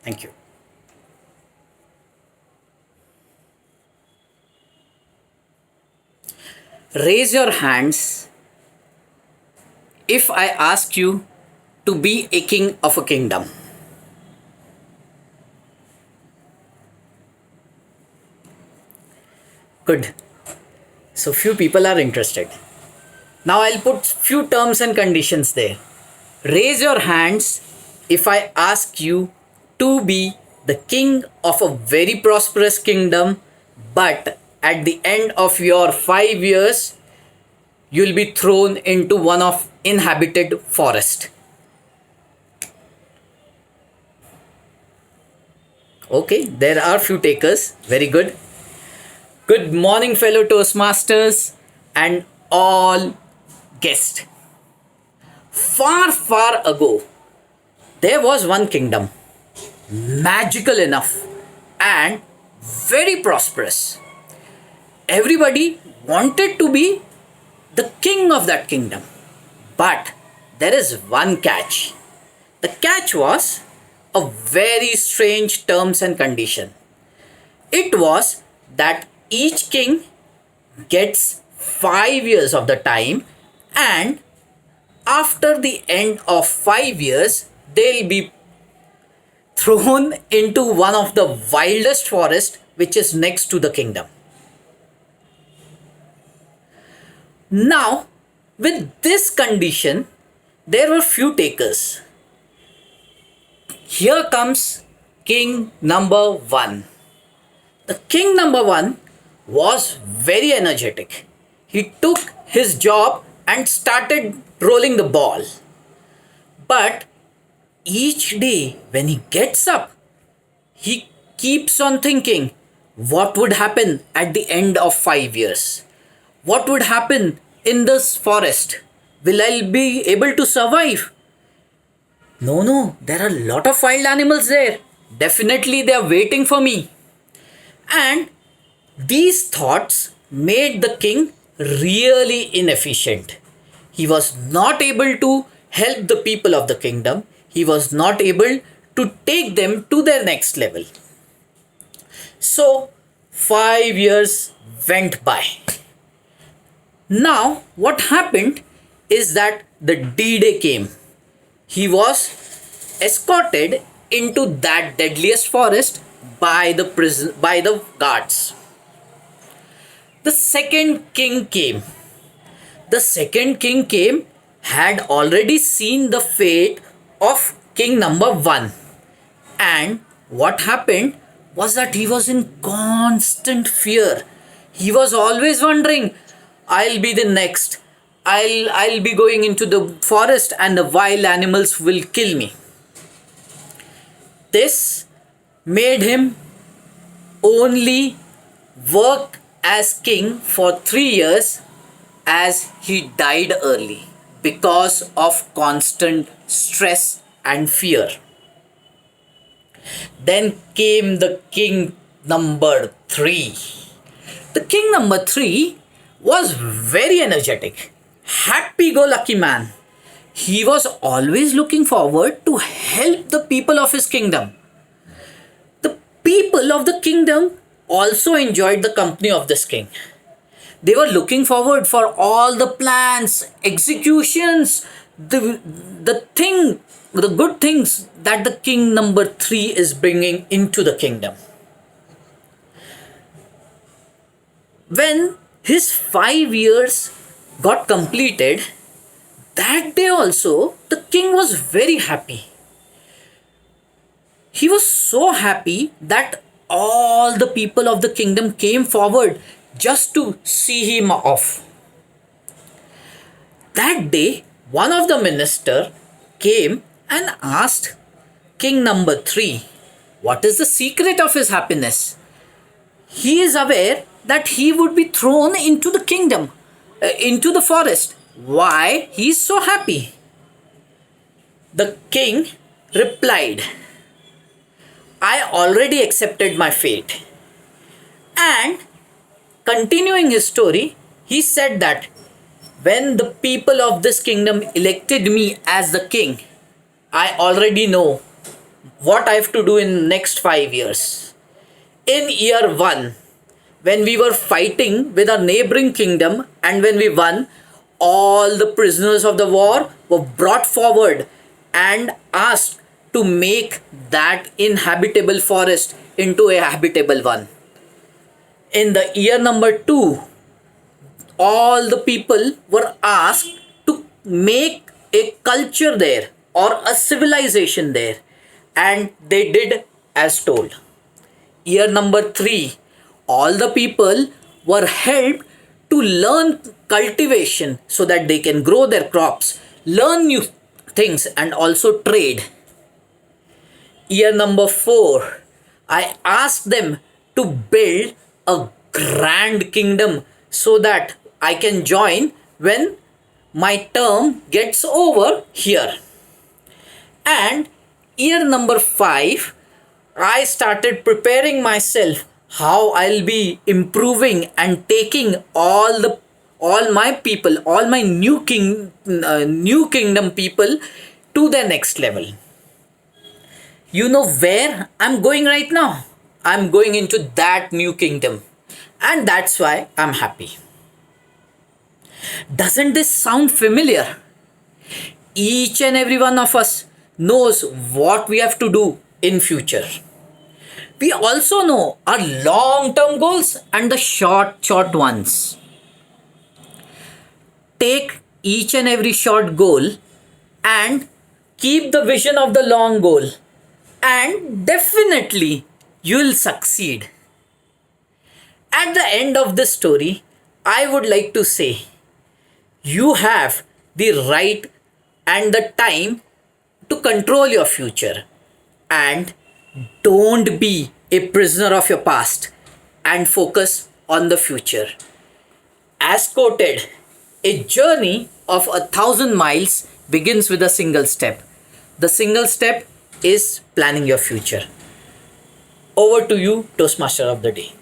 Thank you. Raise your hands if I ask you to be a king of a kingdom. Good. So few people are interested. Now I'll put few terms and conditions there. Raise your hands if I ask you to be the king of a very prosperous kingdom, but at the end of your 5 years, you'll be thrown into one of inhabited forest. Okay, there are few takers. Very good. Good morning, fellow Toastmasters and all guests. Far, far ago, there was one kingdom, magical enough and very prosperous. Everybody wanted to be the king of that kingdom. But there is one catch. The catch was a very strange terms and condition. It was that each king gets 5 years of the time, and after the end of 5 years they'll be thrown into one of the wildest forest which is next to the kingdom. Now, with this condition, there were few takers. Here comes king number 1. The king number 1 was very energetic. He took his job and started rolling the ball. But each day when he gets up, he keeps on thinking, what would happen at the end of 5 years? What would happen in this forest? Will I be able to survive? No, there are a lot of wild animals there. Definitely they are waiting for me. And these thoughts made the king really inefficient. He was not able to help the people of the kingdom. He was not able to take them to their next level. So 5 years went by. Now what happened is that the D-Day came. He was escorted into that deadliest forest by the guards. The second king came. The second king came had already seen the fate of king number 1. And what happened was that he was in constant fear. He was always wondering, I'll be the next. I'll be going into the forest and the wild animals will kill me. This made him only work as king for 3 years, as he died early because of constant stress and fear. Then came the king number 3. The king number 3 was very energetic, happy-go-lucky man. He was always looking forward to help the people of his kingdom. The people of the kingdom also enjoyed the company of this king. They were looking forward for all the plans, executions, the good things that the king number 3 is bringing into the kingdom. When his 5 years got completed, that day also the king was very happy. He was so happy that all the people of the kingdom came forward just to see him off. That day, one of the minister came and asked king number 3, what is the secret of his happiness? He is aware that he would be thrown into the kingdom, into the forest. Why he is so happy? The king replied, I already accepted my fate. And continuing his story, he said that when the people of this kingdom elected me as the king, I already know what I have to do in next 5 years. In year 1, when we were fighting with our neighboring kingdom and when we won, all the prisoners of the war were brought forward and asked to make that inhabitable forest into a habitable one. In the year number 2, all the people were asked to make a culture there or a civilization there, and they did as told. Year number 3, all the people were helped to learn cultivation so that they can grow their crops, learn new things, and also trade. Year number 4, I asked them to build a grand kingdom so that I can join when my term gets over here. And year number 5, I started preparing myself how I'll be improving and taking all my people, all my new kingdom people to the next level. You know where I'm going right now? I'm going into that new kingdom, and that's why I'm happy. Doesn't this sound familiar? Each and every one of us knows what we have to do in future. We also know our long term goals and the short ones. Take each and every short goal and keep the vision of the long goal, and definitely you'll succeed. At the end of this story, I would like to say you have the right and the time to control your future, and don't be a prisoner of your past and focus on the future. As quoted, a journey of 1,000 miles begins with a single step. The single step is planning your future. Over to you, Toastmaster of the Day.